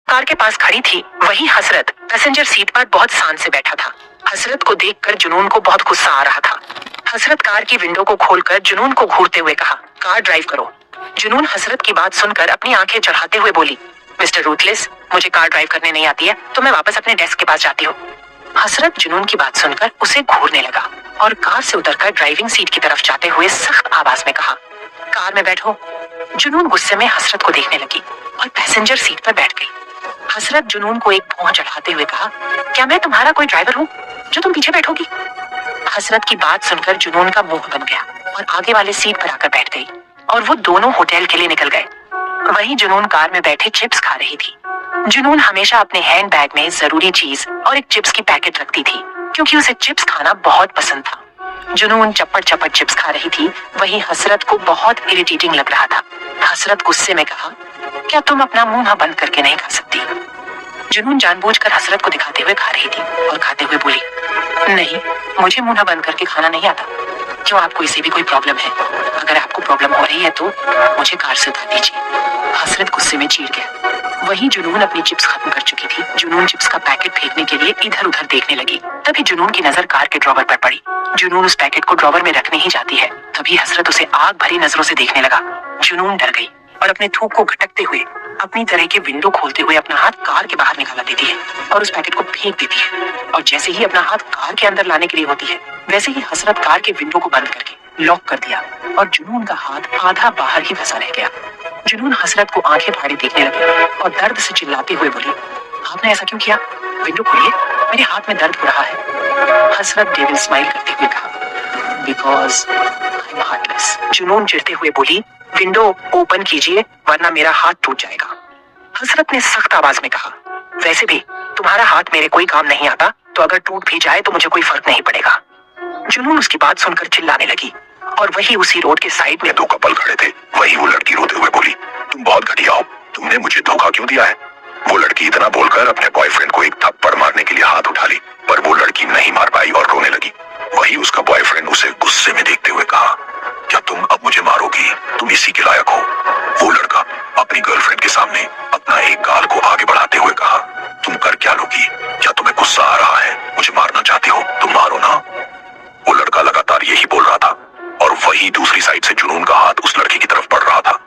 Car के पास खड़ी थी वही हसरत पैसेंजर सीट पर बहुत शान से बैठा था। हसरत को देखकर जुनून को बहुत गुस्सा आ रहा था। हसरत कार की विंडो को खोलकर जुनून को घूरते हुए कहा, कार ड्राइव करो। जुनून हसरत की बात सुनकर अपनी आंखें चढ़ाते हुए बोली, मिस्टर रूथलेस, मुझे कार ड्राइव करने नहीं आती है, तो मैं वापस अपने डेस्क के पास जाती हूँ। हसरत जुनून की बात सुनकर उसे घूरने लगा और कार से उतरकर ड्राइविंग सीट की तरफ जाते हुए सख्त आवाज में कहा, कार में बैठो। जुनून गुस्से में हसरत को देखने लगी और पैसेंजर सीट पर बैठ गई। हसरत जुनून को एक भौं चढ़ाते हुए कहा, क्या मैं तुम्हारा कोई ड्राइवर हूँ जो तुम पीछे बैठोगी? हसरत की बात सुनकर जुनून का मुंह बन गया और आगे वाले सीट पर आकर बैठ गई और वो दोनों होटल के लिए निकल गए। वहीं जुनून कार में बैठे चिप्स खा रही थी। जुनून हमेशा अपने हैंड बैग में जरूरी चीज और एक चिप्स की पैकेट रखती थी क्योंकि उसे चिप्स खाना बहुत पसंद था। जुनून चप्पट चप्पट चिप्स खा रही थी, वहीं हसरत को बहुत इरिटेटिंग लग रहा था। हसरत गुस्से में कहा, क्या तुम अपना मुंह बंद करके नहीं खा सकती? जुनून जानबूझकर हसरत को दिखाते हुए खा रही थी और खाते हुए बोली, नहीं, मुझे मुंह बंद करके खाना नहीं आता। क्यों, आपको इसे भी कोई प्रॉब्लम है? अगर आपको प्रॉब्लम हो रही है तो मुझे कार से उतार दीजिए। हसरत गुस्से में चीर गया। वहीं जुनून अपनी चिप्स खत्म कर चुकी थी। जुनून चिप्स का पैकेट फेंकने के लिए इधर उधर देखने लगी। तभी जुनून की नजर कार के ड्रॉवर पर पड़ी। जुनून उस पैकेट को ड्रॉवर में रखने ही जाती है, तभी हसरत उसे आग भरी नजरों से देखने लगा। जुनून डर गई और अपने थूक को घटकते हुए अपनी तरह के विंडो खोलते हुए अपना हाथ कार के बाहर निकाला देती है और उस पैकेट को फेंक देती है। और जैसे ही अपना हाथ कार के अंदर लाने के लिए होती है, वैसे ही हसरत कार के विंडो को बंद करके लॉक कर दिया और जुनून का हाथ आधा बाहर ही फंसा रह गया। जुनून हसरत को आंखें फाड़े देखने लगी और दर्द से चिल्लाते हुए बोली, आपने ऐसा क्यों किया? विंडो खोलिए, मेरे हाथ में दर्द हो रहा है। हसरत डेविल स्माइल करते हुए कहा, बिकॉज आई एम हार्टलेस। जुनून चिढ़ते हुए बोली, विंडो ओपन कीजिए वरना मेरा हाथ टूट जाएगा। हसरत ने सख्त आवाज में कहा, वैसे भी तुम्हारा हाथ मेरे कोई काम नहीं आता, तो अगर टूट भी जाए तो मुझे कोई फर्क नहीं पड़ेगा। जुनून उसकी बात सुनकर चिल्लाने लगी और वही उसी रोड के साइड में दो कपल खड़े थे। वही वो लड़की रोते हुए बोली, तुम बहुत घटिया हो, तुमने मुझे धोखा क्यों दिया है? वो लड़की इतना बोलकर अपने बॉयफ्रेंड को एक थप्पड़ मारने के लिए हाथ उठा ली, पर वो लड़की नहीं मार पाई और रोने लगी। वही उसका बॉयफ्रेंड उसे गुस्से में देखते हुए कहा, क्या तुम अब मुझे मारोगी? तुम इसी के लायक हो। वो लड़का अपनी गर्लफ्रेंड के सामने अपना एक गाल को आगे बढ़ाते हुए कहा, तुम कर क्या लोगी? क्या तुम्हें गुस्सा आ रहा है? मुझे मारना चाहती हो? तुम मारो ना। वो लड़का लगातार यही बोल रहा था और वही दूसरी साइड से जुनून का हाथ उस लड़की की तरफ बढ़ रहा था।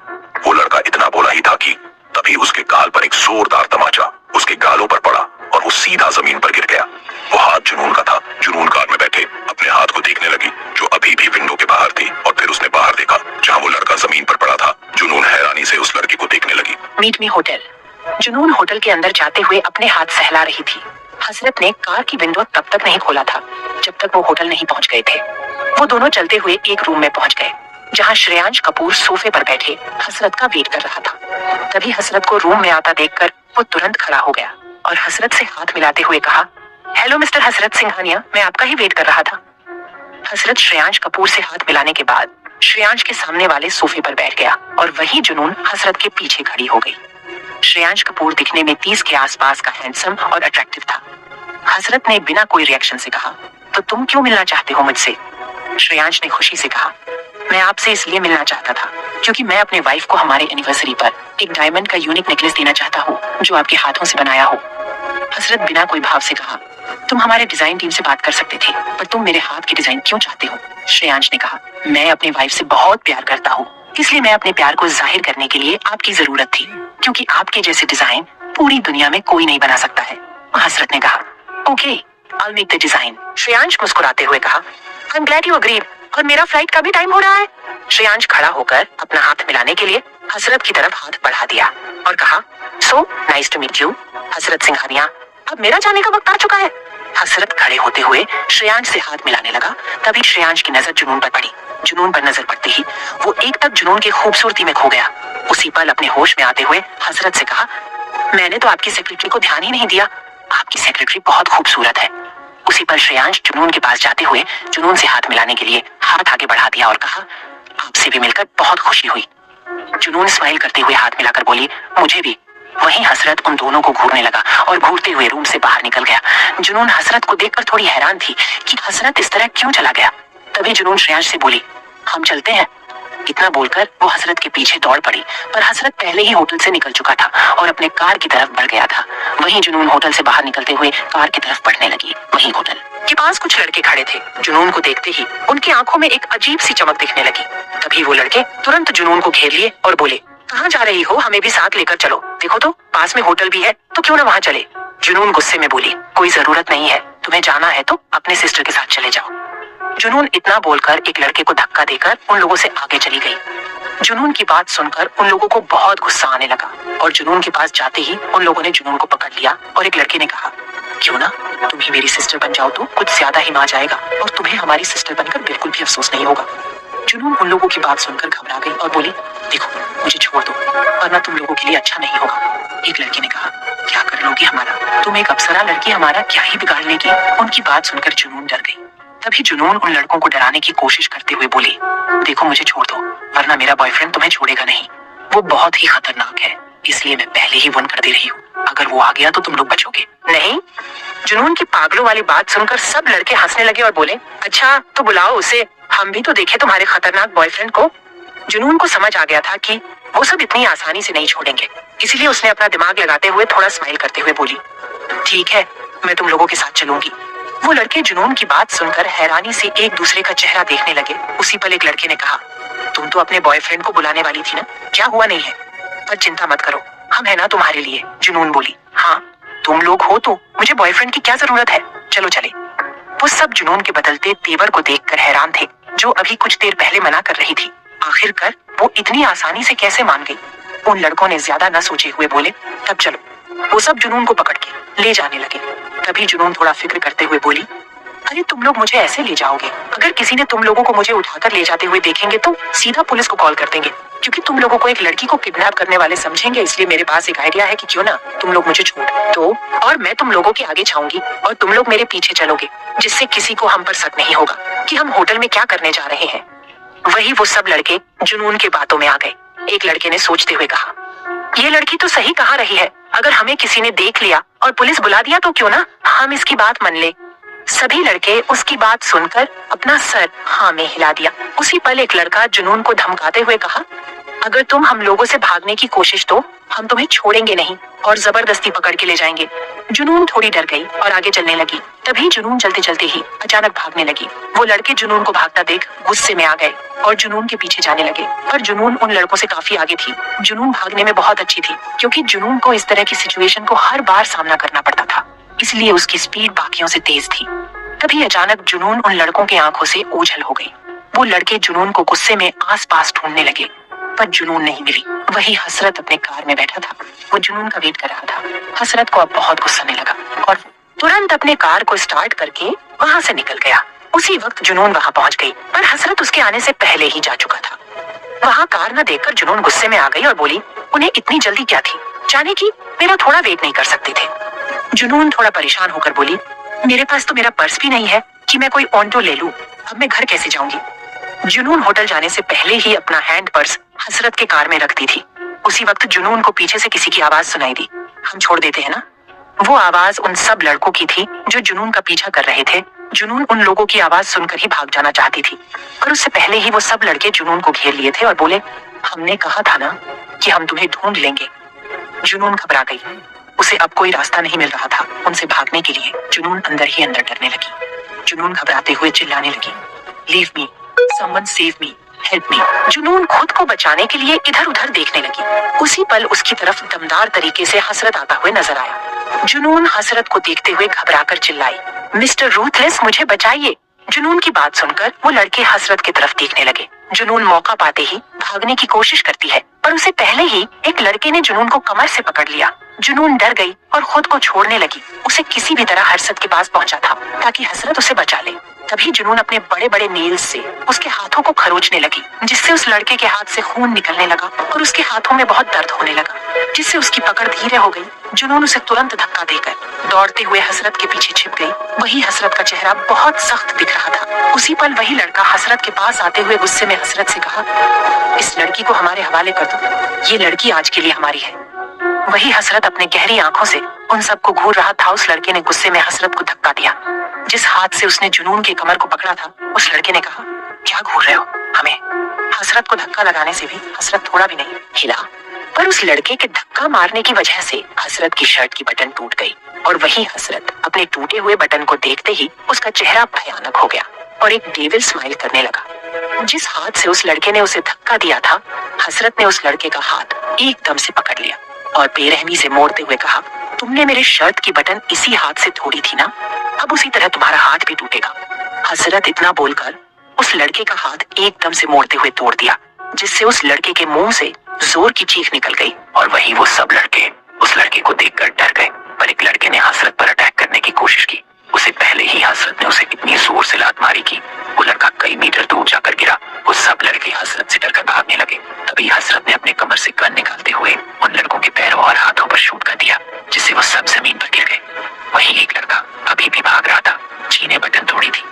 वो लड़का इतना बोला ही था कि तभी उसके गाल पर एक जोरदार तमाचा उसके गालों पर पड़ा और वो सीधा जमीन पर गिर गया। वो हाथ जुनून का था। जुनून कार में बैठे अपने हाथ को देखने लगी जो अभी भी विंडो के बाहर थी और फिर उसने बाहर देखा जहाँ वो लड़का जमीन पर पड़ा था। जुनून हैरानी से उस लड़की को देखने लगी। Meet me hotel. Junoon hotel के अंदर जाते हुए अपने हाथ सहला रही थी। हसरत ने कार की विंडो तब तक नहीं खोला था जब तक वो होटल नहीं पहुंच गए थे। वो दोनों चलते हुए एक रूम में पहुंच गए जहां श्रेयांश कपूर सोफे पर बैठे हसरत का वेट कर रहा था। तभी हसरत को रूम में आता देखकर वो तुरंत खड़ा हो गया और हसरत से हाथ मिलाते हुए कहा, हेलो मिस्टर हसरत सिंघानिया, मैं आपका ही वेट कर रहा था। हसरत श्रेयांश कपूर से हाथ मिलाने के बाद श्रेयांश के सामने वाले सोफे पर बैठ गया और वही जुनून हसरत के पीछे खड़ी हो गई। श्रेयांश कपूर दिखने में 30 के आसपास का हैंडसम और अट्रैक्टिव था। हसरत ने बिना कोई रिएक्शन से कहा, तो तुम क्यों मिलना चाहते हो मुझसे? श्रेयांश ने खुशी से कहा, मैं आपसे इसलिए मिलना चाहता था क्योंकि मैं अपने वाइफ को हमारे एनिवर्सरी पर एक डायमंड का यूनिक नेकलेस देना चाहता हूँ जो आपके हाथों से बनाया हो। हसरत बिना कोई भाव से कहा, तुम हमारे डिजाइन टीम से बात कर सकते थे, पर तुम मेरे हाथ के डिजाइन क्यों चाहते हो? श्रेयांश ने कहा, मैं अपनी वाइफ से बहुत प्यार करता हूँ, इसलिए मैं अपने प्यार को जाहिर करने के लिए आपकी जरूरत थी क्योंकि आपके जैसे डिजाइन पूरी दुनिया में कोई नहीं बना सकता है। हसरत ने कहा, okay, I'll make the design। Shreyansh मुस्कुराते हुए कहा, I'm glad you agreed। और मेरा फ्लाइट का भी टाइम हो रहा है। श्रेयांश खड़ा होकर अपना हाथ मिलाने के लिए हसरत की तरफ हाथ बढ़ा दिया और कहा, So nice to meet you, हसरत सिंघानिया, अब मेरा जाने का वक्त आ चुका है। हसरत खड़े होते हुए श्रेयांश से हाथ मिलाने लगा। तभी श्रेयांश की नजर जुनून पर पड़ी। जुनून पर नजर पड़ते ही वो एक तक जुनून की खूबसूरती में खो गया। उसी पल अपने होश में आते हुए हसरत से कहा, मैंने तो आपकी सेक्रेटरी को ध्यान ही नहीं दिया, आपकी सेक्रेटरी बहुत खूबसूरत है। उसी पर श्रेयांश जुनून के पास जाते हुए जुनून से हाथ मिलाने के लिए हाथ आगे बढ़ा दिया और कहा, आपसे भी मिलकर बहुत खुशी हुई। जुनून स्माइल करते हुए हाथ मिलाकर बोली, मुझे भी। वहीं हसरत उन दोनों को घूरने लगा और घूरते हुए रूम से बाहर निकल गया। जुनून हसरत को देखकर थोड़ी हैरान थी कि हसरत इस तरह क्यों चला गया। तभी जुनून श्रेयांश से बोली, हम चलते हैं। इतना बोलकर वो हसरत के पीछे दौड़ पड़ी, पर हसरत पहले ही होटल से निकल चुका था और अपने कार की तरफ बढ़ गया था। वहीं जुनून होटल से बाहर निकलते हुए कार की तरफ बढ़ने लगी। वहीं होटल के पास कुछ लड़के खड़े थे। जुनून को देखते ही उनकी आंखों में एक अजीब सी चमक दिखने लगी। तभी वो लड़के तुरंत जुनून को घेर लिए और बोले, कहाँ जा रही हो? हमें भी साथ लेकर चलो। देखो तो पास में होटल भी है, तो क्यों ना वहाँ चले। जुनून गुस्से में बोली, कोई जरूरत नहीं है, तुम्हें जाना है तो अपने सिस्टर के साथ चले जाओ। जुनून इतना बोलकर एक लड़के को धक्का देकर उन लोगों से आगे चली गई। जुनून की बात सुनकर उन लोगों को बहुत गुस्सा आने लगा और जुनून के पास जाते ही उन लोगों ने जुनून को पकड़ लिया और एक लड़के ने कहा, क्यों ना तुम ही मेरी सिस्टर बन जाओ तो कुछ ज्यादा ही मजा आएगा और तुम्हें हमारी सिस्टर बनकर बिल्कुल भी अफसोस नहीं होगा। जुनून उन लोगों की बात सुनकर घबरा गई और बोली, देखो मुझे छोड़ दो वरना तुम लोगों के लिए अच्छा नहीं होगा। एक लड़की ने कहा, क्या कर लोगी हमारा? तुम एक अप्सरा लड़की हमारा क्या ही बिगाड़ लेगी। उनकी बात सुनकर जुनून डर गई। तभी जुनून उन लड़कों को डराने की कोशिश करते हुए बोली, देखो मुझे छोड़ दो वरना मेरा बॉयफ्रेंड तुम्हें छोड़ेगा नहीं। वो बहुत ही खतरनाक है, इसलिए मैं पहले ही वन कर दे रही हूँ। अगर वो आ गया तो तुम लोग बचोगे नहीं। जुनून की पागलों वाली बात सुनकर सब लड़के हंसने लगे और बोले, अच्छा तो बुलाओ उसे, हम भी तो देखे तुम्हारे खतरनाक बॉयफ्रेंड को। जुनून को समझ आ गया था कि वो सब इतनी आसानी से नहीं छोड़ेंगे, इसीलिए उसने अपना दिमाग लगाते हुए थोड़ा स्माइल करते हुए बोली, ठीक है मैं तुम लोगों के साथ चलूंगी। वो लड़के जुनून की बात सुनकर हैरानी से एक दूसरे का चेहरा देखने लगे। उसी पल एक लड़के ने कहा, तुम तो अपने बॉयफ्रेंड को बुलाने वाली थी ना, क्या हुआ नहीं है? पर चिंता मत करो, हम है ना तुम्हारे लिए। जुनून बोली, हाँ तुम लोग हो तो मुझे बॉयफ्रेंड की क्या जरूरत है, चलो चले। वो सब जुनून के बदलते तेवर को देखकर हैरान थे, जो अभी कुछ देर पहले मना कर रही थी। आखिरकार वो इतनी आसानी से कैसे मान गई। उन लड़कों ने ज्यादा न सोचे हुए बोले, तब चलो। वो सब जुनून को पकड़ के ले जाने लगे। तभी जुनून थोड़ा फिक्र करते हुए बोली, अरे तुम लोग मुझे ऐसे ले जाओगे, अगर किसी ने तुम लोगों को मुझे उठाकर ले जाते हुए देखेंगे तो सीधा पुलिस को कॉल कर देंगे, क्योंकि तुम लोगों को एक लड़की को किडनैप करने वाले समझेंगे। इसलिए मेरे पास एक आइडिया है कि क्यों ना तुम लोग मुझे छोड़ दो और मैं तुम लोगों के आगे छाऊंगी और तुम लोग मेरे पीछे चलोगे, जिससे किसी को हम पर शक नहीं होगा कि हम होटल में क्या करने जा रहे हैं। वही वो सब लड़के जुनून के बातों में आ गए। एक लड़के ने सोचते हुए कहा, ये लड़की तो सही कहा रही है, अगर हमें किसी ने देख लिया और पुलिस बुला दिया तो क्यों ना हम इसकी बात मान ले। सभी लड़के उसकी बात सुनकर अपना सर हाँ में हिला दिया। उसी पल एक लड़का जुनून को धमकाते हुए कहा, अगर तुम हम लोगों से भागने की कोशिश तो हम तुम्हें छोड़ेंगे नहीं और जबरदस्ती पकड़ के ले जाएंगे। जुनून थोड़ी डर गई और आगे चलने लगी। तभी जुनून चलते चलते ही अचानक भागने लगी। वो लड़के जुनून को भागता देख गुस्से में आ गए और जुनून के पीछे जाने लगे, पर जुनून उन लड़कों से काफी आगे थी। जुनून भागने में बहुत अच्छी थी, क्योंकि जुनून को इस तरह की सिचुएशन को हर बार सामना करना पड़ता था, इसलिए उसकी स्पीड बाकियों से तेज थी। तभी अचानक जुनून उन लड़कों के आंखों से ओझल हो गई। वो लड़के जुनून को गुस्से में आस पास ढूंढने लगे, पर जुनून नहीं मिली। वही हसरत अपने कार में बैठा था। वो जुनून का वेट कर रहा था। हसरत को अब बहुत गुस्सा आने लगा और तुरंत अपने कार को स्टार्ट करके वहाँ से निकल गया। उसी वक्त जुनून वहाँ पहुँच गई, पर हसरत उसके आने से पहले ही जा चुका था। वहाँ कार न देखकर जुनून गुस्से में आ गई और बोली, उन्हें इतनी जल्दी क्या थी, जाने की मेरा थोड़ा वेट नहीं कर सकते थे। जुनून थोड़ा परेशान होकर बोली, मेरे पास तो मेरा पर्स भी नहीं है कि मैं कोई ऑटो ले लूं, अब मैं घर कैसे जाऊंगी। जुनून होटल जाने से पहले ही अपना हैंड पर्स हसरत के कार में रख दी थी। उसी वक्त जुनून को पीछे से किसी की आवाज सुनाई दी, हम छोड़ देते हैं ना। वो आवाज उन सब लड़कों की थी जो जुनून का पीछा कर रहे थे। जुनून उन लोगों की आवाज सुनकर ही भाग जाना चाहती थी, पर उससे पहले ही वो सब लड़के जुनून को घेर लिए थे और बोले, हमने कहा था ना कि हम तुम्हें ढूंढ लेंगे। जुनून घबरा गई। उसे अब कोई रास्ता नहीं मिल रहा था उनसे भागने के लिए। जुनून अंदर ही अंदर डरने लगी। जुनून घबराते हुए चिल्लाने लगी, leave me, someone save me, help me. जुनून खुद को बचाने के लिए इधर उधर देखने लगी। उसी पल उसकी तरफ दमदार तरीके से हसरत आता हुए नजर आया। जुनून हसरत को देखते हुए घबराकर चिल्लाई, मिस्टर रूथलेस मुझे बचाइए। जुनून की बात सुनकर वो लड़के हसरत की तरफ देखने लगे। जुनून मौका पाते ही भागने की कोशिश करती है, पर उसे पहले ही एक लड़के ने जुनून को कमर से पकड़ लिया। जुनून डर गई और खुद को छोड़ने लगी। उसे किसी भी तरह हसरत के पास पहुंचा था ताकि हसरत उसे बचा ले। तभी जुनून अपने बड़े बड़े नेल्स से उसके हाथों को खरोचने लगी, जिससे उस लड़के के हाथ से खून निकलने लगा और उसके हाथों में बहुत दर्द होने लगा, जिससे उसकी पकड़ धीरे हो गई। जुनून उसे तुरंत धक्का देकर दौड़ते हुए हसरत के पीछे छिप गई। वही हसरत का चेहरा बहुत सख्त दिख रहा था। उसी पल वही लड़का हसरत के पास आते हुए गुस्से में हसरत से कहा, इस लड़की को हमारे हवाले कर दो, ये लड़की आज के लिए हमारी है। वही हसरत अपने गहरी आंखों से उन सबको घूर रहा था। उस लड़के ने गुस्से में हसरत को धक्का दिया। जिस हाथ से उसने जुनून के कमर को पकड़ा था, उस लड़के ने कहा, क्या घूर रहे हो हमें? हसरत को धक्का लगाने से भी हसरत थोड़ा भी नहीं हिला, पर उस लड़के के धक्का मारने की वजह से हसरत की शर्ट की बटन टूट गई और वही हसरत अपने टूटे हुए बटन को देखते ही उसका चेहरा भयानक हो गया और एक डेविल स्माइल करने लगा। जिस हाथ से उस लड़के ने उसे धक्का दिया था, हसरत ने उस लड़के का हाथ एकदम से पकड़ लिया और बेरहमी से मोड़ते हुए कहा, तुमने मेरे शर्ट की बटन इसी हाथ से तोड़ी थी ना, अब उसी तरह तुम्हारा हाथ भी टूटेगा। हसरत इतना बोलकर उस लड़के का हाथ एकदम से मोड़ते हुए तोड़ दिया, जिससे उस लड़के के मुंह से जोर की चीख निकल गई और वही वो सब लड़के उस लड़के को देखकर डर गए। पर एक लड़के ने हसरत पर अटैक करने की कोशिश की। उसे पहले ही हसरत ने उसे इतनी जोर से लात मारी कि वो लड़का कई मीटर दूर जाकर गिरा। वो सब लड़के हसरत से डरकर भागने लगे। तभी हसरत ने अपने कमर से गन निकालते हुए उन लड़कों के पैरों और हाथों पर शूट कर दिया, जिससे वो सब जमीन पर गिर गए। वही एक लड़का अभी भी भाग रहा था, जिसने बटन तोड़ी थी।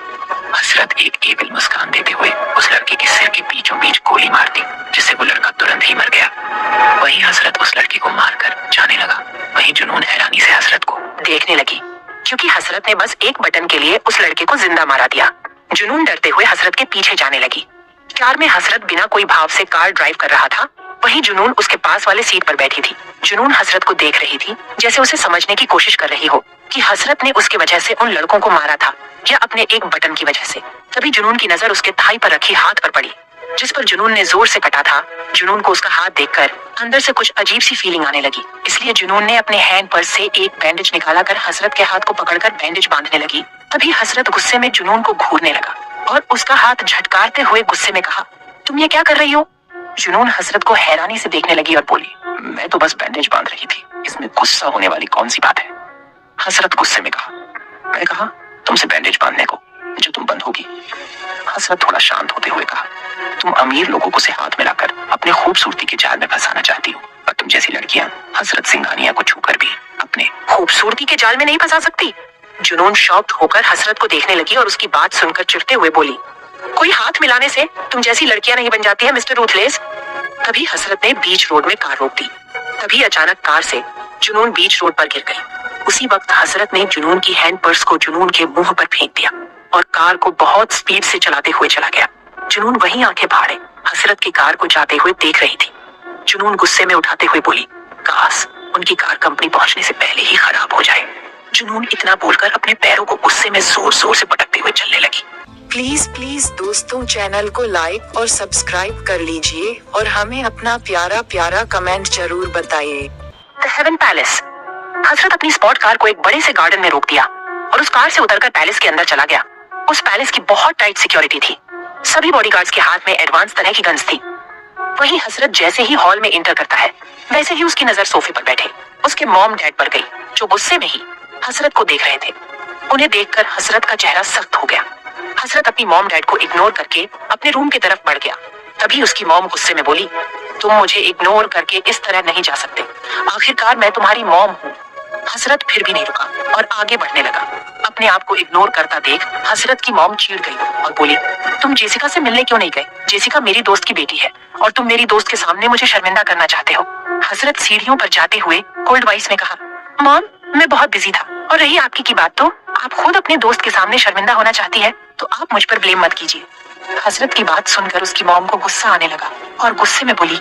हसरत एक एविल मुस्कान देते हुए उस लड़के के सिर के बीचों बीच गोली मार दी, जिससे वो लड़का तुरंत ही मर गया। वही हसरत उस लड़के को मारकर जाने लगा। वही जुनून हैरानी से हसरत को देखने लगी, क्योंकि हसरत ने बस एक बटन के लिए उस लड़के को जिंदा मारा दिया। जुनून डरते हुए हसरत के पीछे जाने लगी। कार में हसरत बिना कोई भाव से कार ड्राइव कर रहा था। वही जुनून उसके पास वाले सीट पर बैठी थी। जुनून हसरत को देख रही थी, जैसे उसे समझने की कोशिश कर रही हो कि हसरत ने उसके वजह से उन लड़कों को मारा था या अपने एक बटन की वजह से। तभी जुनून की नजर उसके थाई पर रखी हाथ पर पड़ी, जिस पर जुनून ने जोर से कटा था। जुनून को उसका हाथ देखकर अंदर से कुछ अजीब सी फीलिंग आने लगी, इसलिए जुनून ने अपने हैंड पर्स से एक बैंडेज निकाला कर हसरत के हाथ को पकड़कर बैंडेज बांधने लगी। तभी हसरत गुस्से में जुनून को घूरने लगा और उसका हाथ झटकारते हुए गुस्से में कहा, तुम ये क्या कर रही हो? जुनून हसरत को हैरानी से देखने लगी और बोली, मैं तो बस बैंडेज बांध रही थी, इसमें गुस्सा होने वाली कौन सी बात है? हसरत गुस्से में कहा, मैं कहा तुमसे बैंडेज बांधने को, जो तुम बंद होगी। हसरत थोड़ा शांत होते हुए कहा, तुम अमीर लोगों को से हाथ मिलाकर अपने खूबसूरती के जाल में फंसाना चाहती हो, पर तुम जैसी लड़कियां हसरत सिंघानिया को छूकर भी अपने खूबसूरती के जाल में नहीं फंसा सकती। जुनून शॉक्ड होकर हसरत को देखने लगी और उसकी बात सुनकर चिढ़ते हुए बोली, कोई हाथ मिलाने से तुम जैसी लड़कियां नहीं बन जाती है मिस्टर रूथलेस। तभी हसरत ने बीच रोड में कार रोक दी। तभी अचानक कार से जुनून बीच रोड पर गिर गई। उसी वक्त हसरत ने जुनून की हैंड पर्स को जुनून के मुंह पर फेंक दिया और कार को बहुत स्पीड से चलाते हुए चला गया। जुनून वहीं आंखें फाड़े हसरत की कार को जाते हुए देख रही थी। जुनून गुस्से में उठाते हुए बोली, काश उनकी कार कंपनी पहुंचने से पहले ही खराब हो जाए। जुनून इतना बोलकर अपने पैरों को गुस्से में जोर जोर से पटकते हुए चलने लगी। प्लीज दोस्तों, चैनल को लाइक और सब्सक्राइब कर लीजिए और हमें अपना प्यारा प्यारा कमेंट जरूर बताइए। The haven palace. हसरत अपनी स्पॉट कार को एक बड़े से गार्डन में रोक दिया और उस कार से उतरकर पैलेस के अंदर चला गया। उस पैलेस की बहुत टाइट सिक्योरिटी थी। सभी बॉडीगार्ड्स के हाथ में एडवांस तरह की गन्स थी। वही हसरत जैसे ही हॉल में एंटर करता है, वैसे ही उसकी नजर सोफे पर बैठे उसके मॉम डैड पर गई, जो गुस्से में ही हसरत को देख रहे थे। उन्हें देखकर हसरत का चेहरा सख्त हो गया। हसरत अपनी मॉम डैड को इग्नोर करके अपने रूम की तरफ बढ़ गया। तभी उसकी मॉम गुस्से में बोली, तुम मुझे इग्नोर करके इस तरह नहीं जा सकते, आखिरकार मैं तुम्हारी मॉम हूँ। हसरत फिर भी नहीं रुका और आगे बढ़ने लगा। अपने आप को इग्नोर करता देख हसरत की मॉम चीढ़ गई और बोली, तुम जेसिका से मिलने क्यों नहीं गए? जेसिका मेरी दोस्त की बेटी है और तुम मेरी दोस्त के सामने मुझे शर्मिंदा करना चाहते हो। हसरत सीढ़ियों पर जाते हुए कोल्ड वॉइस में कहा, मॉम मैं बहुत बिजी था, और रही आपकी की बात, तो आप खुद अपने दोस्त के सामने शर्मिंदा होना चाहती है तो आप मुझ पर ब्लेम मत कीजिए। हसरत की बात सुनकर उसकी मॉम को गुस्सा आने लगा और गुस्से में बोली,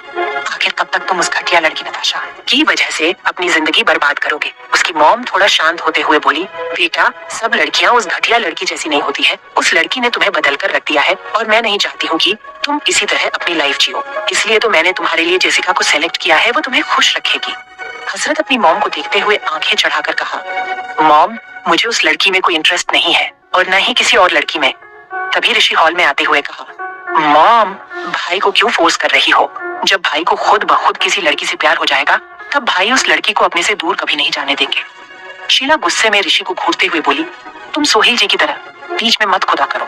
आखिर कब तक तुम उस घटिया लड़की नताशा की वजह से अपनी जिंदगी बर्बाद करोगे? उसकी मॉम थोड़ा शांत होते हुए बोली, बेटा सब लड़कियां उस घटिया लड़की जैसी नहीं होती है। उस लड़की ने तुम्हें बदल कर रख दिया है और मैं नहीं चाहती हूँ कि तुम इसी तरह अपनी लाइफ जियो, इसलिए तो मैंने तुम्हारे लिए जेसिका को सेलेक्ट किया है, वो तुम्हें खुश रखेगी। हसरत अपनी मॉम को देखते हुए आंखें चढ़ाकर कहा, मॉम मुझे उस लड़की में कोई इंटरेस्ट नहीं है और न ही किसी और लड़की में। तभी ऋषि हॉल में आते हुए कहा, मॉम भाई को क्यों फोर्स कर रही हो? जब भाई को खुद ब खुद किसी लड़की से प्यार हो जाएगा तब भाई उस लड़की को अपने से दूर कभी नहीं जाने देंगे। शीला गुस्से में ऋषि को घूरते हुए बोली, तुम सोहेल जी की तरह बीच में मत खुदा करो।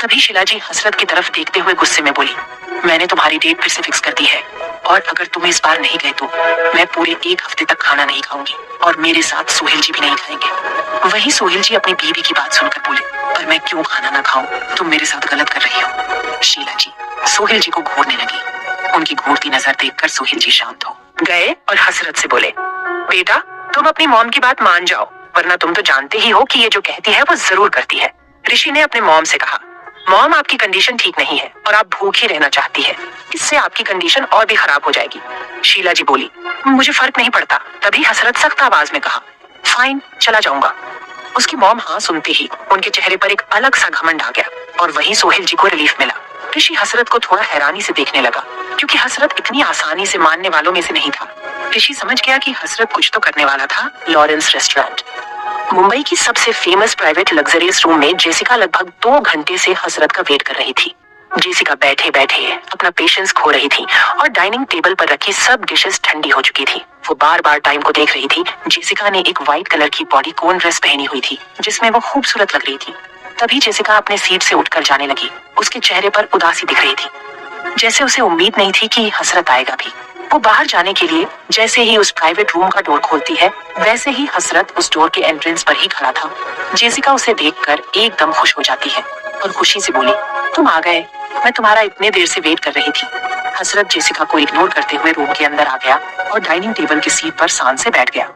तभी शीला जी हसरत की तरफ देखते हुए गुस्से में बोली, मैंने तुम्हारी डेट फिर से फिक्स कर दी है और अगर तुम इस बार नहीं गए तो मैं पूरे 1 हफ्ते तक खाना नहीं खाऊंगी और मेरे साथ सोहेल जी भी नहीं खाएंगे। वही सोहेल जी अपनी बीवी की बात सुनकर बोले, पर मैं क्यों खाना ना खाऊं? तुम मेरे साथ गलत कर रही हो। शीला जी सोहेल जी को घूरने लगी। उनकी घूरती नजर देखकर सोहेल जी शांत हो गए और हसरत से बोले, बेटा तुम अपनी मॉम की बात मान जाओ, वरना तुम तो जानते ही हो कि ये जो कहती है वो जरूर करती है। ऋषि ने अपने मॉम से कहा, मॉम आपकी कंडीशन ठीक नहीं है और आप भूखी रहना चाहती है, इससे आपकी कंडीशन और भी खराब हो जाएगी। शीला जी बोली, मुझे फर्क नहीं पड़ता। तभी हसरत सख्त आवाज में कहा, फाइन, चला जाऊंगा। उसकी मॉम हाँ सुनते ही उनके चेहरे पर एक अलग सा घमंड आ गया और वहीं सोहेल जी को रिलीफ मिला। ऋषि हसरत को थोड़ा हैरानी से देखने लगा, क्योंकि हसरत इतनी आसानी से मानने वालों में से नहीं था। ऋषि समझ गया कि हसरत कुछ तो करने वाला था। लॉरेंस रेस्टोरेंट, मुंबई की सबसे फेमस प्राइवेट लग्जरियस रूम में जेसिका लगभग 2 घंटे से हसरत का वेट कर रही थी। जेसिका बैठे बैठे अपना पेशेंस खो रही थी और डाइनिंग टेबल पर रखी सब डिशेस ठंडी हो चुकी थी। वो बार बार टाइम को देख रही थी। जेसिका ने एक व्हाइट कलर की बॉडीकॉन ड्रेस पहनी हुई थी जिसमें वो खूबसूरत लग रही थी। तभी जेसिका अपने सीट से उठकर जाने लगी। उसके चेहरे पर उदासी दिख रही थी, जैसे उसे उम्मीद नहीं थी कि हसरत आएगा भी। वो बाहर जाने के लिए जैसे ही उस प्राइवेट रूम का डोर खोलती है, वैसे ही हसरत उस डोर के एंट्रेंस पर ही खड़ा था। जेसिका उसे देखकर एकदम खुश हो जाती है और खुशी से बोली, तुम आ गए, मैं तुम्हारा इतने देर से वेट कर रही थी। हसरत जेसिका को इग्नोर करते हुए रूम के अंदर आ गया और डाइनिंग टेबल की सीट पर शान से बैठ गया।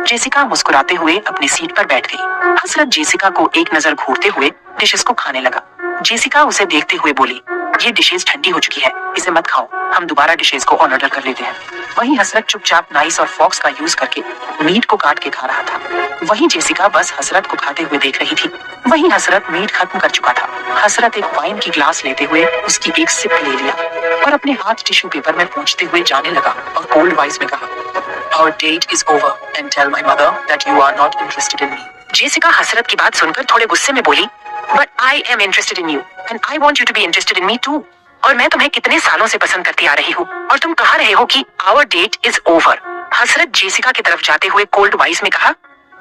जेसिका मुस्कुराते हुए अपनी सीट पर बैठ गई। हसरत जेसिका को एक नजर घूरते हुए डिशेस को खाने लगा। जेसिका उसे देखते हुए बोली, ये डिशेस ठंडी हो चुकी है, इसे मत खाओ, हम दोबारा डिशेस को ऑर्डर कर लेते हैं। वहीं हसरत चुपचाप नाइफ और फॉक्स का यूज करके मीट को काट के खा रहा था। वहीं जेसिका बस हसरत को खाते हुए देख रही थी। वहीं हसरत मीट खत्म कर चुका था। हसरत एक वाइन की ग्लास लेते हुए उसकी एक सिप ले लिया और अपने हाथ टिश्यू पेपर में पोंछते हुए जाने लगा और कोल्ड वॉइस में कहा, Our date is over and tell my mother that you are not interested in me. Jessica हसरत की बात सुनकर थोड़े गुस्से में बोली, But I am interested in you and I want you to be interested in me too. और मैं तुम्हें कितने सालों से पसंद करती आ रही हूँ और तुम कह रहे हो कि Our date is over. Hasrat Jessica की तरफ जाते हुए कोल्ड वॉइस में कहा,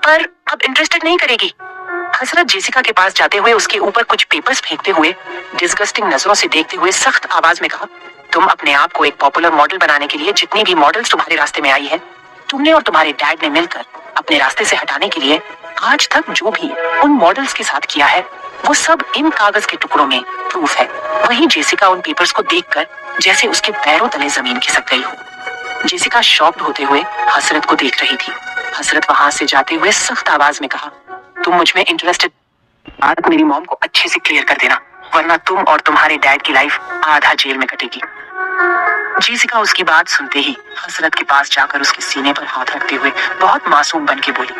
पर अब इंटरेस्टेड नहीं करेगी। हसरत जेसिका के पास जाते हुए उसके ऊपर कुछ पेपर्स फेंकते हुए डिस्गस्टिंग नजरों से देखते हुए सख्त आवाज में कहा, तुम अपने आप को एक पॉपुलर मॉडल बनाने के लिए जितनी भी मॉडल्स तुम्हारे रास्ते में आई है, तुमने और तुम्हारे डैड ने मिलकर अपने रास्ते से हटाने के लिए आज तक जो भी उन मॉडल्स के साथ किया है, वो सब इन कागज के टुकड़ों में प्रूफ है। वहीं जेसिका उन पेपर्स को देखकर जैसे उसके पैरों तले जमीन खिसक गई हो। जेसिका शॉक्ड होते हुए हसरत को देख रही थी। हसरत वहां से जाते हुए सख्त आवाज में कहा, तुम मुझ में इंटरेस्टेड, बात मेरी मॉम को अच्छे से क्लियर कर देना, वरना तुम और तुम्हारे डैड की लाइफ आधा जेल में कटेगी। जेसिका उसकी बात सुनते ही हसरत के पास जाकर उसके सीने पर हाथ रखते हुए बहुत मासूम बन के बोली,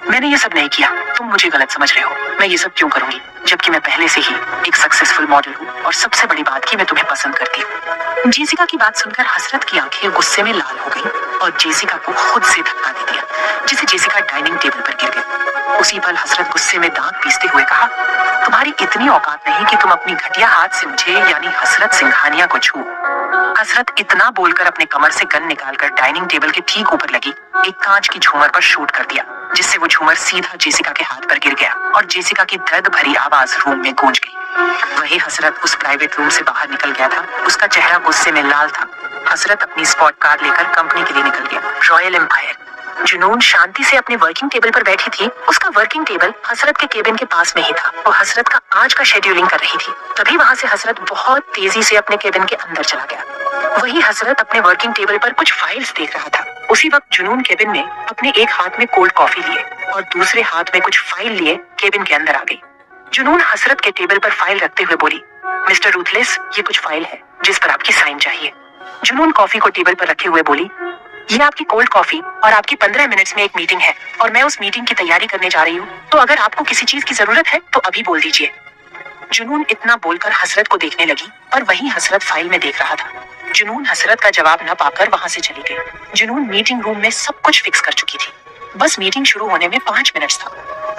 मैंने ये सब नहीं किया, तुम मुझे गलत समझ रहे हो। मैं ये सब क्यों करूंगी, जबकि मैं पहले से ही एक सक्सेसफुल मॉडल हूँ और सबसे बड़ी बात कि मैं तुम्हें पसंद करती हूँ। जेसिका की बात सुनकर हसरत की आंखें गुस्से में लाल हो गई और जेसिका को खुद से धक्का दे दिया, जिसे जेसिका डाइनिंग टेबल पर गिर गई। उसी पल हसरत गुस्से में दांत पीसते हुए कहा, तुम्हारी इतनी औकात नहीं कि तुम अपनी घटिया हाथ से मुझे यानी हसरत सिंघानिया को छू। हसरत इतना बोलकर अपने कमर से गन निकालकर डाइनिंग टेबल के ठीक ऊपर लगी एक कांच की झूमर पर शूट कर दिया, जिससे वो झूमर सीधा जेसिका के हाथ पर गिर गया और जेसिका की दर्द भरी आवाज रूम में गूंज गई। वही हसरत उस प्राइवेट रूम से बाहर निकल गया था। उसका चेहरा गुस्से में लाल था। हसरत अपनी स्पॉट कार लेकर कंपनी के लिए निकल गया। Royal empire. जुनून शांति से अपने वर्किंग टेबल पर बैठी थी। उसका वर्किंग टेबल हसरत के केबिन के पास में ही था। वो हसरत का आज का शेड्यूलिंग कर रही थी। तभी वहां से हसरत बहुत तेजी से अपने केबिन के अंदर चला गया। वही हसरत अपने वर्किंग टेबल पर कुछ फाइल्स देख रहा था। उसी वक्त जुनून केबिन में अपने एक हाथ में कोल्ड कॉफी लिए और दूसरे हाथ में कुछ फाइल लिए केबिन के अंदर आ गई। जुनून हसरत के टेबल पर फाइल रखते हुए बोली, मिस्टर रूथलेस, ये कुछ फाइल है जिस पर आपकी साइन चाहिए। जुनून कॉफी को टेबल पर रखे हुए बोली, ये आपकी कोल्ड कॉफी और आपकी 15 मिनट्स में एक मीटिंग है और मैं उस मीटिंग की तैयारी करने जा रही हूँ, तो अगर आपको किसी चीज की जरूरत है तो अभी बोल दीजिए। जुनून इतना बोलकर हसरत को देखने लगी और वही हसरत फाइल में देख रहा था। जुनून हसरत का जवाब न पाकर वहां से चली गई। जुनून मीटिंग रूम में सब कुछ फिक्स कर चुकी थी। बस मीटिंग शुरू होने में 5 मिनट्स था,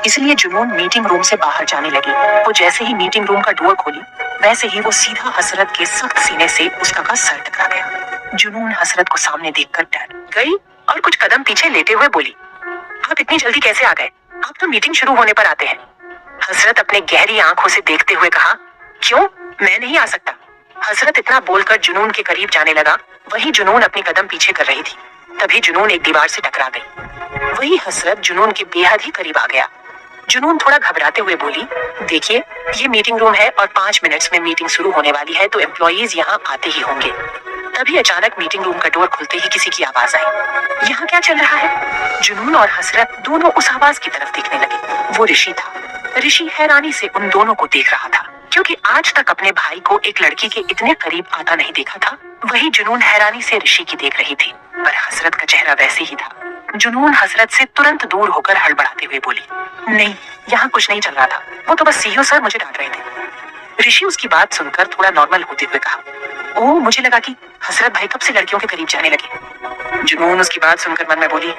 इसलिए जुनून मीटिंग रूम से बाहर जाने लगी। वो जैसे ही मीटिंग रूम का डोर खोली, वैसे ही वो सीधा हसरत के सख्त सीने से उसका सर टकरा गया। जुनून हसरत को सामने देखकर डर गई और कुछ कदम पीछे लेते हुए बोली, आप इतनी जल्दी कैसे आ गए? आप तो मीटिंग शुरू होने पर आते हैं। हसरत अपने गहरी आंखों से देखते हुए कहा, क्यों, मैं नहीं आ सकता? हसरत इतना बोलकर जुनून के करीब जाने लगा। वही जुनून अपनी कदम पीछे कर रही थी। तभी जुनून एक दीवार से टकरा गई। वही हसरत जुनून के बेहद ही करीब आ गया। जुनून थोड़ा घबराते हुए बोली, देखिए, ये मीटिंग रूम है और 5 मिनट्स में मीटिंग शुरू होने वाली है, तो एम्प्लॉइज यहाँ आते ही होंगे। तभी अचानक मीटिंग रूम का डोर खुलते ही किसी की आवाज आई। यहाँ क्या चल रहा है? जुनून और हसरत दोनों उस आवाज की तरफ देखने लगे। वो ऋषि था। ऋषि हैरानी से उन दोनों को देख रहा था, क्योंकि आज तक अपने भाई को एक लड़की के इतने करीब आता नहीं देखा था। वही जुनून हैरानी से ऋषि की देख रही थी, पर हसरत का चेहरा वैसे ही था। जुनून हसरत से तुरंत दूर होकर हड़बड़ाते हुए बोली, नहीं, यहाँ कुछ नहीं चल रहा था, वो तो बस सीईओ सर मुझे डांट रहे थे। ऋषि उसकी बात सुनकर थोड़ा नॉर्मल होते हुए कहा, ओह, मुझे लगा कि हसरत भाई कब से लड़कियों के करीब जाने लगे। जुनून उसकी बात सुनकर मन में बोली,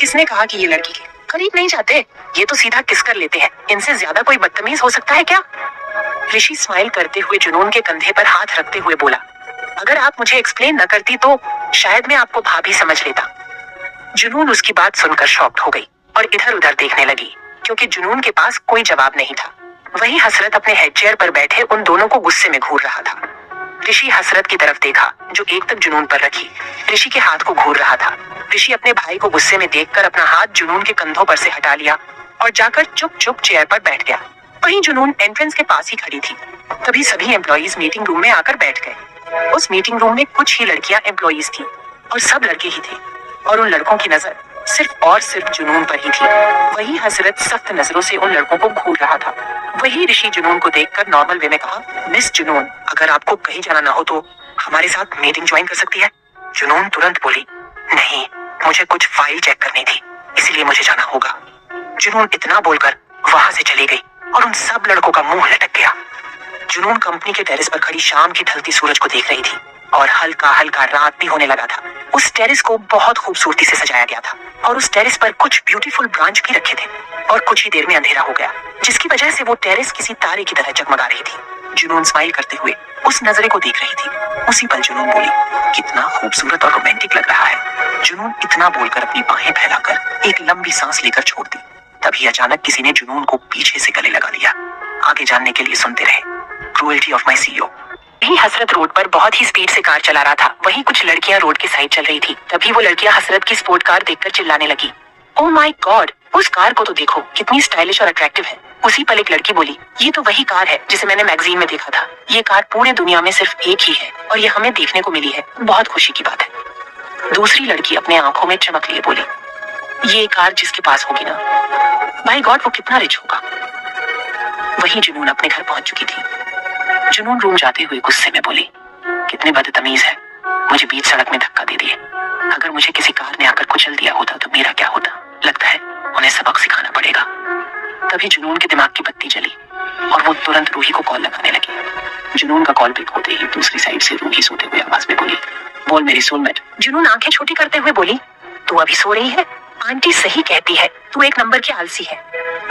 किसने कहा कि ये लड़की के करीब नहीं जाते? ये तो सीधा किस कर लेते हैं, इनसे ज्यादा कोई बदतमीज हो सकता है क्या? ऋषि स्माइल करते हुए जुनून के कंधे पर हाथ रखते हुए बोला, अगर आप मुझे एक्सप्लेन न करती तो शायद मैं आपको भाभी समझ लेता। जुनून उसकी बात सुनकर शॉक्ड हो गई और इधर उधर देखने लगी, क्योंकि जुनून के पास कोई जवाब नहीं था। वहीं हसरत अपने हेड चेयर पर बैठे उन दोनों को गुस्से में घूर रहा था। ऋषि हसरत की तरफ देखा, जो एक तक जुनून पर रखी ऋषि के हाथ को घूर रहा था। ऋषि अपने भाई को गुस्से में देखकर अपना हाथ जुनून के कंधों पर से हटा लिया और जाकर चुप चुप चेयर पर बैठ गया। वहीं जुनून एंट्रेंस के पास ही खड़ी थी। तभी सभी एम्प्लॉइज मीटिंग रूम में आकर बैठ गए। उस मीटिंग रूम में कुछ ही लड़कियां एम्प्लॉइज थी और सब लड़के ही थे, और उन लड़कों की नजर सिर्फ और सिर्फ जुनून पर ही थी। वही हसरत सख्त नजरों से उन लड़कों को घूर रहा था। वही ऋषि जुनून को देखकर नॉर्मल वे में कहा, मिस जुनून, अगर आपको कहीं जाना ना हो तो हमारे साथ मीटिंग ज्वाइन कर सकती है। जुनून तुरंत बोली, नहीं, मुझे कुछ फाइल चेक करनी थी, इसलिए मुझे जाना होगा। जुनून इतना बोलकर वहां से चली गई और उन सब लड़कों का मुंह लटक गया। जुनून कंपनी के टेरेस पर खड़ी शाम की ढलती सूरज को देख रही थी और हल्का हल्का रात भी होने लगा था। उस टेरेस को बहुत खूबसूरती से सजाया गया था और उस टेरेस पर कुछ ब्यूटीफुल ब्रांच भी रखे थे, और कुछ ही देर में अंधेरा हो गया, जिसकी वजह से वो टेरेस किसी तारे की तरह जगमगा रही थी। जुनून स्माइल करते हुए उस नजरे को देख रही थी। उसी पल जुनून बोली, कितना खूबसूरत और रोमांटिक लग रहा है। जुनून इतना बोलकर अपनी बाहें फैलाकर एक लंबी सांस लेकर छोड़ दी। तभी अचानक किसी ने जुनून को पीछे से गले लगा लिया। आगे जानने के लिए सुनते रहे। Cruelty of my CEO. यही हसरत रोड पर बहुत ही स्पीड से कार चला रहा था। वहीं कुछ लड़कियां रोड के साइड चल रही थी। तभी वो लड़कियां हसरत की स्पोर्ट कार देखकर चिल्लाने लगी, ओह माय गॉड, उस कार को तो देखो, कितनी स्टाइलिश और अट्रैक्टिव है। उसी पल एक लड़की बोली, ये तो वही कार है जिसे मैंने मैगजीन में देखा था। ये कार पूरे दुनिया में सिर्फ एक ही है और ये हमें देखने को मिली है, बहुत खुशी की बात है। दूसरी लड़की अपने आंखों में चमक लिए बोली, ये कार जिसके पास होगी ना, माय गॉड, वो कितना रिच होगा। वही जुनून अपने घर पहुंच चुकी थी। जुनून रूम जाते हुए गुस्से में बोली, कितने बदतमीज है, मुझे बीच सड़क में धक्का दे दिए। अगर मुझे किसी कार ने आकर कुचल दिया होता तो मेरा क्या होता। लगता है उन्हें सबक सिखाना पड़ेगा। तभी जुनून के दिमाग की बत्ती जली और वो तुरंत रूही को कॉल लगाने लगी। जुनून का कॉल पिक होते ही दूसरी साइड से रूही सोते हुए आवाज में बोली, बोल मेरी सोलमेट। जुनून आंखें छोटी करते हुए बोली, तू अभी सो रही है? आंटी सही कहती है, तू एक नंबर की आलसी है।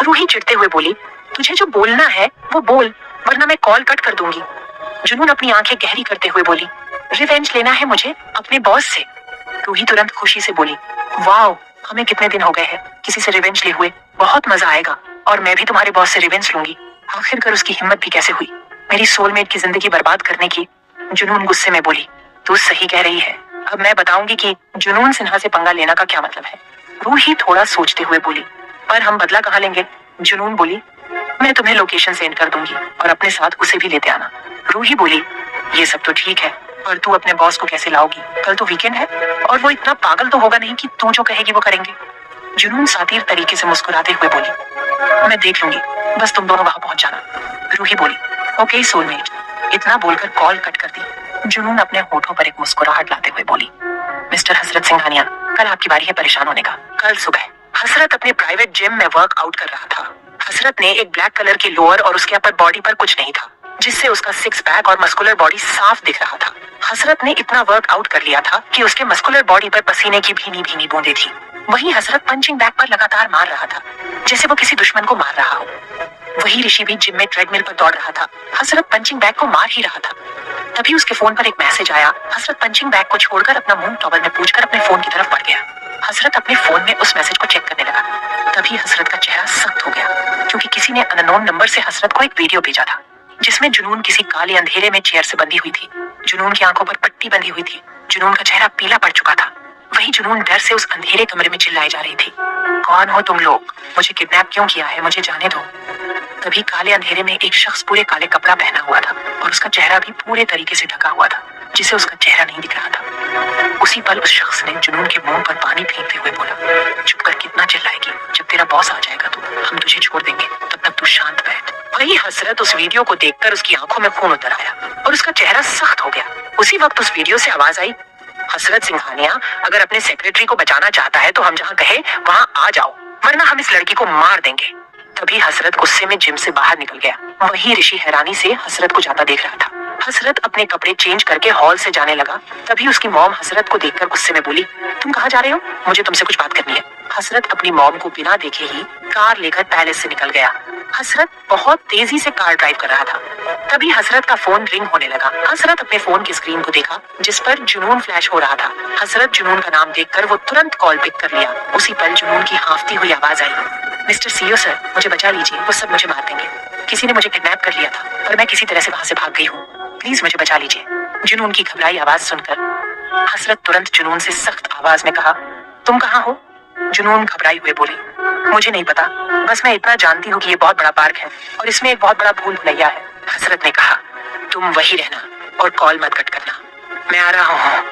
रूही चिढ़ते हुए बोली, तुझे जो बोलना है वो बोल, वरना मैं कॉल कट कर दूंगी। जुनून अपनी आंखें गहरी करते हुए बोली, रिवेंज लेना है मुझे अपने बॉस से। रूही तुरंत खुशी से बोली, वाओ, हमें कितने दिन हो गए हैं किसी से रिवेंज लिए हुए, बहुत मजा आएगा और मैं भी तुम्हारे बॉस से रिवेंज लूंगी। आखिरकार उसकी हिम्मत भी कैसे हुई मेरी सोलमेट की जिंदगी बर्बाद करने की। जुनून गुस्से में बोली, तू सही कह रही है, अब मैं बताऊंगी कि जुनून सिन्हा से पंगा लेना का क्या मतलब है। रूही थोड़ा सोचते हुए बोली, पर हम बदला कहाँ लेंगे? जुनून बोली, मैं तुम्हें लोकेशन सेंड कर दूंगी और अपने साथ उसे भी लेते आना। रूही बोली, ये सब तो ठीक है, पर तू अपने बॉस को कैसे लाओगी? कल तो वीकेंड है और वो इतना पागल तो होगा नहीं कि तू जो कहेगी वो करेंगे। जुनून सातीर तरीके से मुस्कुराते हुए बोली, मैं देख लूंगी, बस तुम दोनों वहां पहुंच जाना। रूही बोली, ओके सोलमेट। इतना बोलकर कॉल कट कर दी। जुनून अपने होठों पर एक मुस्कुराहट लाते हुए बोली, मिस्टर हसरत सिंघानिया, कल आपकी बारी है परेशान होने का। कल सुबह हसरत अपने प्राइवेट जिम में वर्कआउट कर रहा था। हसरत ने एक ब्लैक कलर की लोअर और उसके अपर बॉडी पर कुछ नहीं था, जिससे उसका सिक्स पैक और मस्कुलर बॉडी साफ दिख रहा था। हसरत ने इतना वर्कआउट कर लिया था कि उसके मस्कुलर बॉडी पर पसीने की भीनी भीनी बूंदें थी। वहीं हसरत पंचिंग बैग पर लगातार मार रहा था, जैसे वो किसी दुश्मन को मार रहा हो। वही ऋषि भी जिम में ट्रेडमिल पर दौड़ रहा था। हसरत पंचिंग बैग को मार ही रहा था। तभी उसके फोन पर एक मैसेज आया। हसरत पंचिंग बैग को छोड़कर अपना मुंह टॉवल में पूंछकर अपने फोन की तरफ बढ़ गया। हसरत अपने फोन में उस मैसेज को चेक करने लगा। तभी हसरत का चेहरा सख्त हो गया, क्योंकि किसी ने अननोन नंबर से हसरत को एक वीडियो भेजा था, जिसमें जुनून किसी काले अंधेरे में चेयर से बंधी हुई थी। जुनून की आंखों पर पट्टी बंधी हुई थी। जुनून का चेहरा पीला पड़ चुका था। वही जुनून डर से उस अंधेरे कमरे में चिल्लाई जा रही थी, कौन हो तुम लोग? मुझे किडनैप क्यों किया है? मुझे जाने दो। तभी काले अंधेरे में एक शख्स पूरे काले कपड़ा पहना हुआ था और उसका चेहरा भी पूरे तरीके से ढका हुआ था, जिसे उसका चेहरा नहीं दिख रहा था। उसी पल उस शख्स ने जुनून के मुंह पर पानी फेंकते हुए बोला, चुप कर, कितना चिल्लाएगी, जब तेरा बॉस आ जाएगा तो हम तुझे छोड़ देंगे, तब तक तू शांत बैठ। वही हसरत उस वीडियो को देखकर उसकी आंखों में खून उतर आया और उसका चेहरा सख्त हो गया। उसी वक्त उस वीडियो से आवाज आई, हसरत सिंघानिया, अगर अपने सेक्रेटरी को बचाना चाहता है तो हम जहाँ कहे वहाँ आ जाओ, वरना हम इस लड़की को मार देंगे। तभी हसरत गुस्से में जिम से बाहर निकल गया। वही ऋषि हैरानी से हसरत को जाता देख रहा था। हसरत अपने कपड़े चेंज करके हॉल से जाने लगा। तभी उसकी मॉम हसरत को देखकर गुस्से में बोली, तुम कहाँ जा रहे हो? मुझे तुमसे कुछ बात करनी है। हसरत अपनी मॉम को बिना देखे ही कार लेकर पैलेस से निकल गया। हसरत बहुत तेजी से कार ड्राइव कर रहा था। तभी हसरत का फोन रिंग होने लगा। हसरत अपने फोन की स्क्रीन को देखा जिस पर जुनून फ्लैश हो रहा था। हसरत जुनून का नाम देखकर वो तुरंत कॉल पिक कर लिया। उसी पल जुनून की हांफती हुई आवाज आई, मिस्टर सीईओ सर, मुझे बचा लीजिए, वो सब मुझे मार देंगे। किसी ने मुझे किडनैप कर लिया था पर मैं किसी तरह से वहां से भाग गई हूँ, प्लीज मुझे बचा लीजिए। जुनून की घबराई आवाज सुनकर हसरत तुरंत जुनून से सख्त आवाज में कहा, तुम कहाँ हो? जुनून घबराई हुए बोली, मुझे नहीं पता, बस मैं इतना जानती हूँ कि ये बहुत बड़ा पार्क है और इसमें एक बहुत बड़ा भूल भुलैया है। हसरत ने कहा, तुम वही रहना और कॉल मत कट करना, मैं आ रहा हूँ।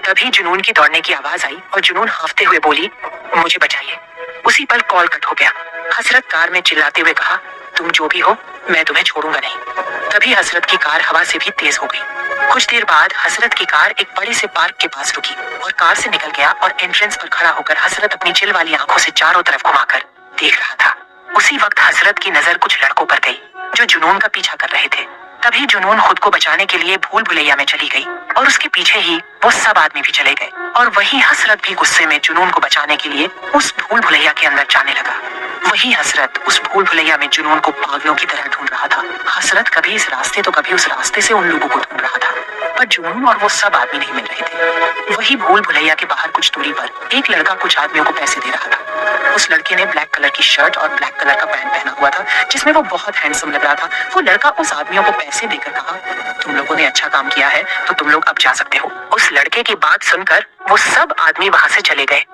तभी जुनून की दौड़ने की आवाज आई और जुनून हांफते हुए बोली, मुझे बचाइए। उसी पल कॉल कट हो गया। हसरत कार में चिल्लाते हुए कहा, तुम जो भी हो, मैं तुम्हें छोड़ूंगा नहीं। तभी हसरत की कार हवा से भी तेज हो गई। कुछ देर बाद हसरत की कार एक बड़े से पार्क के पास रुकी और कार से निकल गया और एंट्रेंस पर खड़ा होकर हसरत अपनी चिल वाली आंखों से चारों तरफ घुमाकर देख रहा था। उसी वक्त हसरत की नजर कुछ लड़कों पर गई जो जुनून का पीछा कर रहे थे। तभी जुनून खुद को बचाने के लिए भूल भुलैया में चली गई और उसके पीछे ही वो सब आदमी भी चले गए। और वही हसरत भी गुस्से में जुनून को बचाने के लिए उस भूल भुलैया के अंदर जाने लगा। वही हसरत उस भूल भुलैया में जुनून को पागलों की तरह ढूंढ रहा था। हसरत कभी इस रास्ते तो कभी उस रास्ते से उन लोगों को ढूंढ रहा था, पर जुनून और वो सब आदमी नहीं मिल रहे थे। वही भूल भुलैया के बाहर कुछ दूरी पर एक लड़का कुछ आदमियों को पैसे दे रहा था। उस लड़के ने ब्लैक कलर की शर्ट और ब्लैक कलर का पैंट पहना हुआ था जिसमें वो बहुत हैंडसम लग रहा था। वो लड़का उस आदमियों को पैसे देकर कहा, तुम लोगों ने अच्छा काम किया है तो तुम लोग अब जा सकते हो। उस लड़के की बात सुनकर वो सब आदमी वहां से चले गए।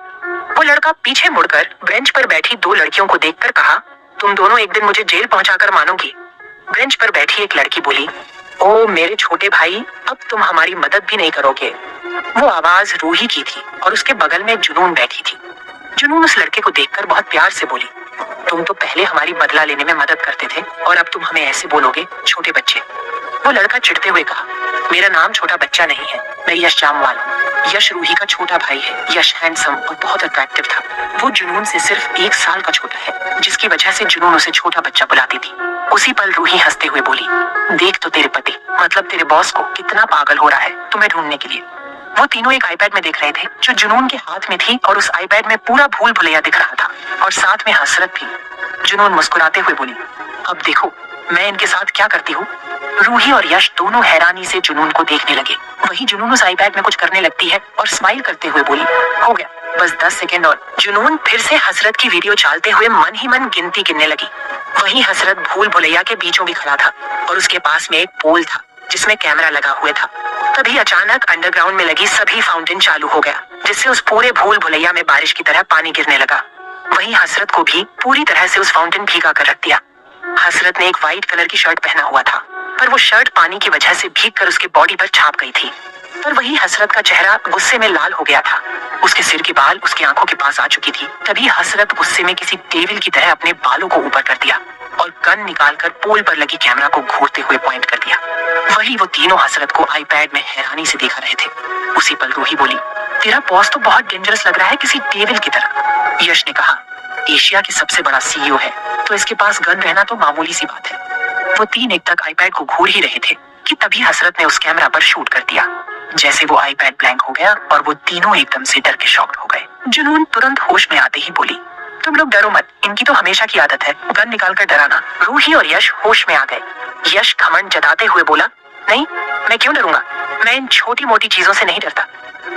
वो लड़का पीछे मुड़कर बेंच पर बैठी दो लड़कियों को देखकर कहा, तुम दोनों एक दिन मुझे जेल पहुंचाकर मानोगी। बेंच पर बैठी एक लड़की बोली, ओ मेरे छोटे भाई, अब तुम हमारी मदद भी नहीं करोगे। वो आवाज रूही की थी और उसके बगल में जुनून बैठी थी। जुनून उस लड़के को देखकर बहुत प्यार से बोली, तुम तो पहले हमारी बदला लेने में मदद करते थे और अब तुम हमें ऐसे बोलोगे, छोटे बच्चे। वो लड़का चिढ़ते हुए कहा, मेरा नाम छोटा बच्चा नहीं है, मैं यश जामवाल हूँ। यश रूही का छोटा भाई है। यश हैंडसम और बहुत अट्रैक्टिव था। वो जुनून से सिर्फ 1 साल का छोटा है, जिसकी वजह से जुनून उसे छोटा बच्चा बुलाती थी। उसी पल रूही हंसते हुए बोली, देख तो तेरे पति मतलब तेरे बॉस को कितना पागल हो रहा है तुम्हें ढूंढने के लिए। वो तीनों एक आईपैड में देख रहे थे जो जुनून के हाथ में थी और उस आईपैड में पूरा भूल भुलैया दिख रहा था और साथ में हसरत भी। जुनून मुस्कुराते हुए बोली, अब देखो मैं इनके साथ क्या करती हूँ। रूही और यश दोनों हैरानी से जुनून को देखने लगे। वही जुनून उस आईपैड में कुछ करने लगती है और स्माइल करते हुए बोली, हो गया, बस 10 सेकेंड और। जुनून फिर से हसरत की वीडियो चालते हुए मन ही मन गिनती गिनने लगी। वही हसरत भूल भुलैया के बीचों भी खड़ा था और उसके पास में एक पोल था जिसमें कैमरा लगा हुआ था। तभी अचानक अंडरग्राउंड में लगी सभी फाउंटेन चालू हो गया जिससे उस पूरे भूल भुलैया में बारिश की तरह पानी गिरने लगा। वही हसरत को भी पूरी तरह से उस फाउंटेन भीगा कर रख दिया। हसरत ने एक व्हाइट कलर की शर्ट पहना हुआ था पर वो शर्ट पानी की वजह से भीग कर उसके बॉडी पर छाप गई थी। पर वही हसरत का चेहरा गुस्से में लाल हो गया था। उसके सिर की बाल उसकी आंखों के पास आ चुकी थी। तभी हसरत गुस्से में किसी डेविल की तरह अपने बालों को ऊपर कर दिया और गन निकालकर पोल पर लगी कैमरा को घूरते हुए पॉइंट कर दिया। वही वो तीनों हसरत को आईपैड में हैरानी से देखा रहे थे। उसी पल रूही बोली, तेरा बॉस तो बहुत डेंजरस लग रहा है, किसी डेविल की तरह। यश ने कहा, एशिया की सबसे बड़ा सीईओ है तो इसके पास गन रहना तो मामूली सी बात है। वो तीन एक तक आईपैड को घूर ही रहे थे कि तभी हसरत ने उस कैमरा पर शूट कर दिया। जैसे वो आईपैड ब्लैंक हो गया और वो तीनों एकदम से डर के शॉक्ड हो गए। जुनून तुरंत होश में आते ही बोली, तुम लोग डरो मत, इनकी तो हमेशा की आदत है गन निकालकर डराना। रूही और यश होश में आ गए। यश घमंड जताते हुए बोला, नहीं मैं क्यों डरूंगा, मैं इन छोटी मोटी चीजों से नहीं डरता।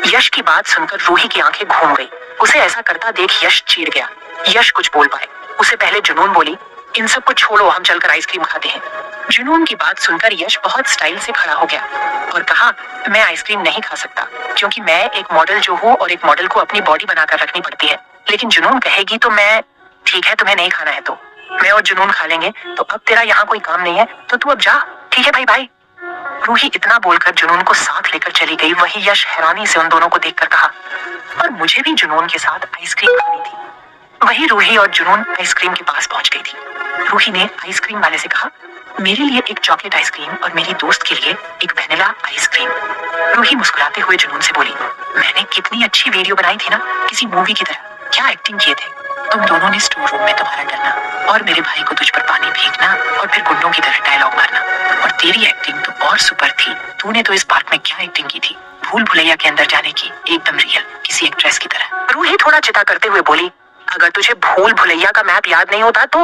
यश की बात सुनकर रूही की आंखें घूम गई। उसे ऐसा करता देख यश चीर गया। यश कुछ बोल पाए उसे पहले जुनून बोली, इन सब को छोड़ो, हम चलकर आइसक्रीम खाते हैं। जुनून की बात सुनकर यश बहुत स्टाइल से खड़ा हो गया और कहा, मैं आइसक्रीम नहीं खा सकता क्योंकि मैं एक मॉडल जो हूँ और एक मॉडल को अपनी बॉडी बनाकर रखनी पड़ती है। लेकिन जुनून कहेगी तो मैं, ठीक है तुम्हें नहीं खाना है तो मैं और जुनून खा लेंगे। तो अब तेरा यहाँ कोई काम नहीं है तो तू अब जा, ठीक है भाई बाय। रूही इतना बोलकर जुनून को साथ लेकर चली गई। वही यश हैरानी से उन दोनों को देखकर कहा, पर मुझे भी जुनून के साथ आइसक्रीम खानी थी। वही रूही और जुनून आइसक्रीम के पास पहुंच गई थी। रूही ने आइसक्रीम वाले से कहा, मेरे लिए एक चॉकलेट आइसक्रीम और मेरी दोस्त के लिए एक वेनिला आइसक्रीम। रूही मुस्कुराते हुए जुनून से बोली, मैंने कितनी अच्छी वीडियो बनाई थी ना, किसी मूवी की तरह। क्या एक्टिंग किए थे तुम दोनों ने। स्टोर रूम में तुम्हारा डरना और मेरे भाई को तुझ पर पानी फेंकना और फिर गुंडों की तरह डायलॉग मारना। और तेरी एक्टिंग तो और सुपर थी। तूने तो इस पार्क में क्या एक्टिंग की थी, भूल भुलैया के अंदर जाने की, एकदम रियल, किसी एक्ट्रेस की तरह। रूही थोड़ा चिता करते हुए बोली, अगर तुझे भूल भुलैया का मैप याद नहीं होता तो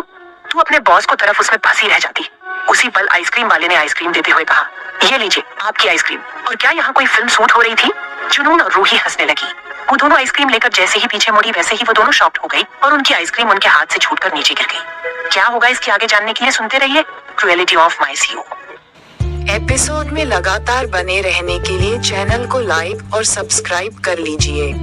तू अपने बॉस को तरफ उसमें फंसी रह जाती। उसी पल आइसक्रीम वाले ने आइसक्रीम देते हुए कहा, ये लीजिए आपकी आइसक्रीम। और क्या यहाँ कोई फिल्म शूट हो रही थी। जुनून और रूही हंसने लगी। वो दोनों आइसक्रीम लेकर जैसे ही पीछे मुड़ी वैसे ही वो दोनों शॉक्ड हो गई और उनकी आइसक्रीम उनके हाथ से छूटकर नीचे गिर गई। क्या होगा इसके आगे जानने के लिए सुनते रहिए cruelty of my CEO. Episode में लगातार बने रहने के लिए चैनल को लाइक और सब्सक्राइब कर लीजिए।